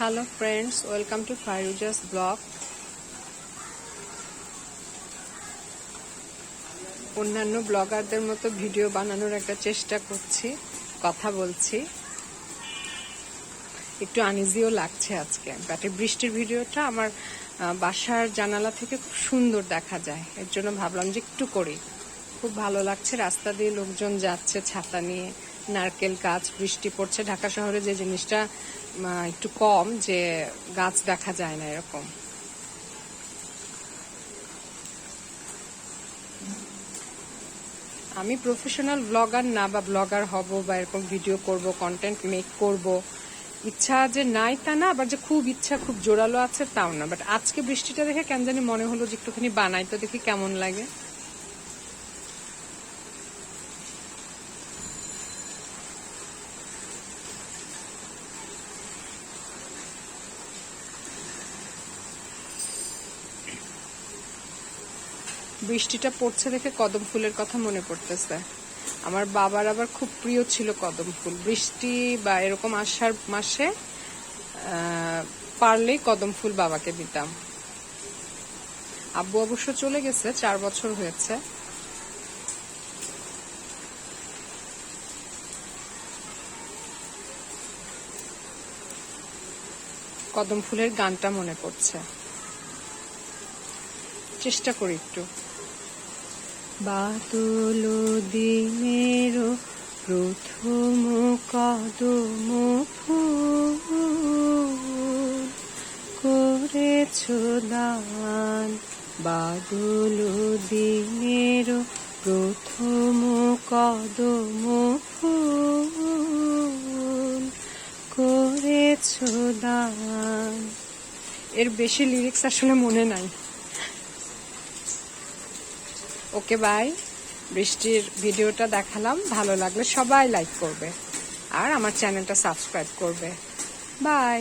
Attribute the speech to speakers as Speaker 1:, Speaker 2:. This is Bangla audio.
Speaker 1: Hello friends, welcome to Fairuza's blog. অন্যান্য ব্লগারদের মতো ভিডিও বানানোর একটা চেষ্টা করছি, কথা বলছি। একটু আনইজিও লাগছে আজকে, বাট বৃষ্টির ভিডিওটা আমার বাসার জানালা থেকে খুব সুন্দর দেখা যায়, এর জন্য ভাবলাম যে একটু করি। খুব ভালো লাগছে, রাস্তা দিয়ে লোকজন যাচ্ছে ছাতা নিয়ে, নারকেল গাছ, বৃষ্টি পড়ছে। ঢাকা শহরে যে জিনিসটা একটু কম, যে গাছ দেখা যায় না এরকম। আমি প্রফেশনাল ব্লগার না, বা ব্লগার হব বা এরকম ভিডিও করব, কন্টেন্ট মেক করব, ইচ্ছা যে নাই তা না, আবার যে খুব ইচ্ছা খুব জোরালো আছে তাও না। বাট আজকে বৃষ্টিটা দেখে কেন জানি মনে হলো যে একটুখানি বানাই তো দেখি কেমন লাগে। বৃষ্টিটা পড়ছে দেখে কদম ফুলের কথা মনে পড়তেছে। আমার বাবার আবার খুব প্রিয় ছিল কদম ফুল। বৃষ্টি বা এরকম আষাঢ় মাসে পারলেই কদম ফুল বাবাকে দিতাম। আব্বু অবশ্য চলে গেছে, 4 বছর হয়েছে। কদম ফুলের গানটা মনে পড়ছে, চেষ্টা করি একটু। বাদল দিনের প্রথম কদম ফুল করেছ দান, বাদল দিনের প্রথম কদম ফুল করেছ দান। এর বেশি লিরিক্স আসলে মনে নাই। Okay bye. বৃষ্টির ভিডিওটা দেখালাম, ভালো লাগলে সবাই লাইক করবে আর আমার চ্যানেলটা সাবস্ক্রাইব করবে। বাই।